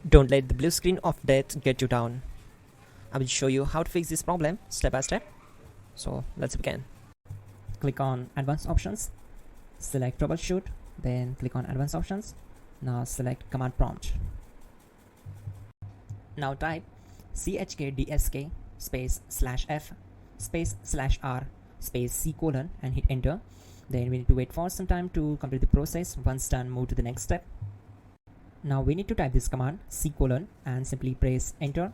Don't let the blue screen of death get you down. I will show you how to fix this problem step by step. So let's begin. Click on Advanced Options, select Troubleshoot, then click on Advanced Options. Now select Command Prompt. Now type chkdsk space /f space /r space c colon and hit enter. Then we need to wait for some time to complete the process. Once done, move to the next step. Now we need to type this command c colon and simply press enter.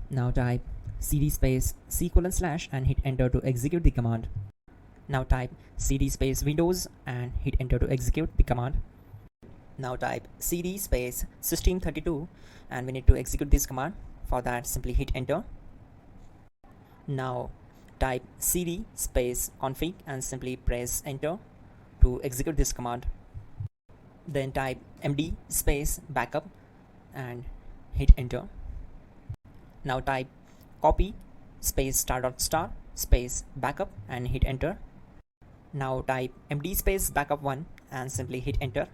Now type cd space c colon / and hit enter to execute the command. Now type cd space Windows and hit enter to execute the command. Now type cd space system32 and we need to execute this command. For that, simply hit enter. Now type cd space config and simply press enter to execute this command. Then type md space backup and hit enter. Now type copy space ** space backup and hit enter. Now type md space backup1 and simply hit enter.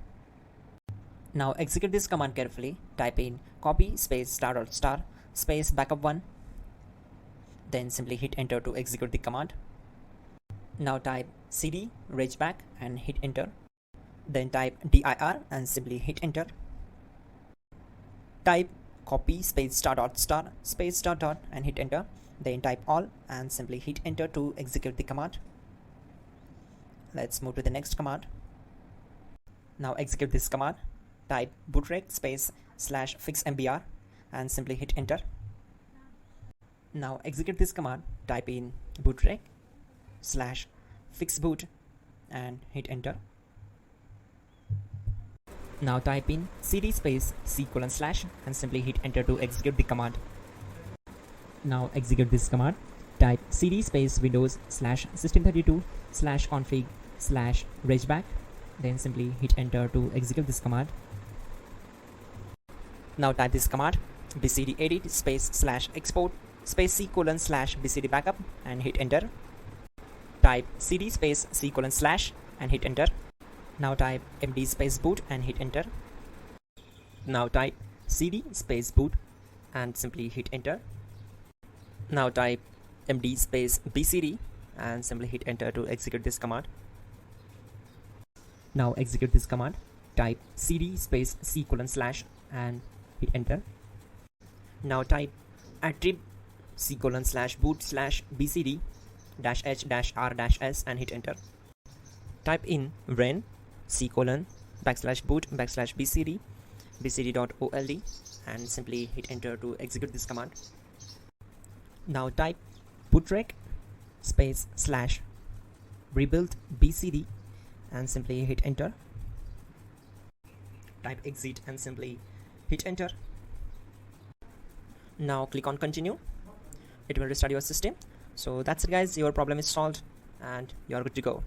Now execute this command carefully. Type in copy space ** space backup1. Then simply hit enter to execute the command. Now type cd regback and hit enter. Then type dir and simply hit enter. Type copy space ** space ... and hit enter. Then type all and simply hit enter to execute the command. Let's move to the next command. Now execute this command. Type bootrec space /fixmbr and simply hit enter. Now execute this command. Type in bootrec /fixboot and hit enter. Now type in cd space c colon / and simply hit enter to execute the command. Now execute this command. Type cd space Windows /system32 /config /regback. Then simply hit enter to execute this command. Now type this command bcd edit space /export space c colon /bcd backup and hit enter. Type cd space c colon / and hit enter. Now type md space boot and hit enter. Now type cd space boot and simply hit enter. Now type md space bcd and simply hit enter to execute this command. Now execute this command. Type cd space c colon / and hit enter. Now type attrib c colon /boot /bcd -h -r -s and hit enter. Type in ren c colon /boot /bcd bcd.old and simply hit enter to execute this command. Now type bootrec space /rebuild bcd and simply hit enter. Type exit and simply hit enter. Now click on continue. It will restart your system. So that's it guys, your problem is solved and you're good to go.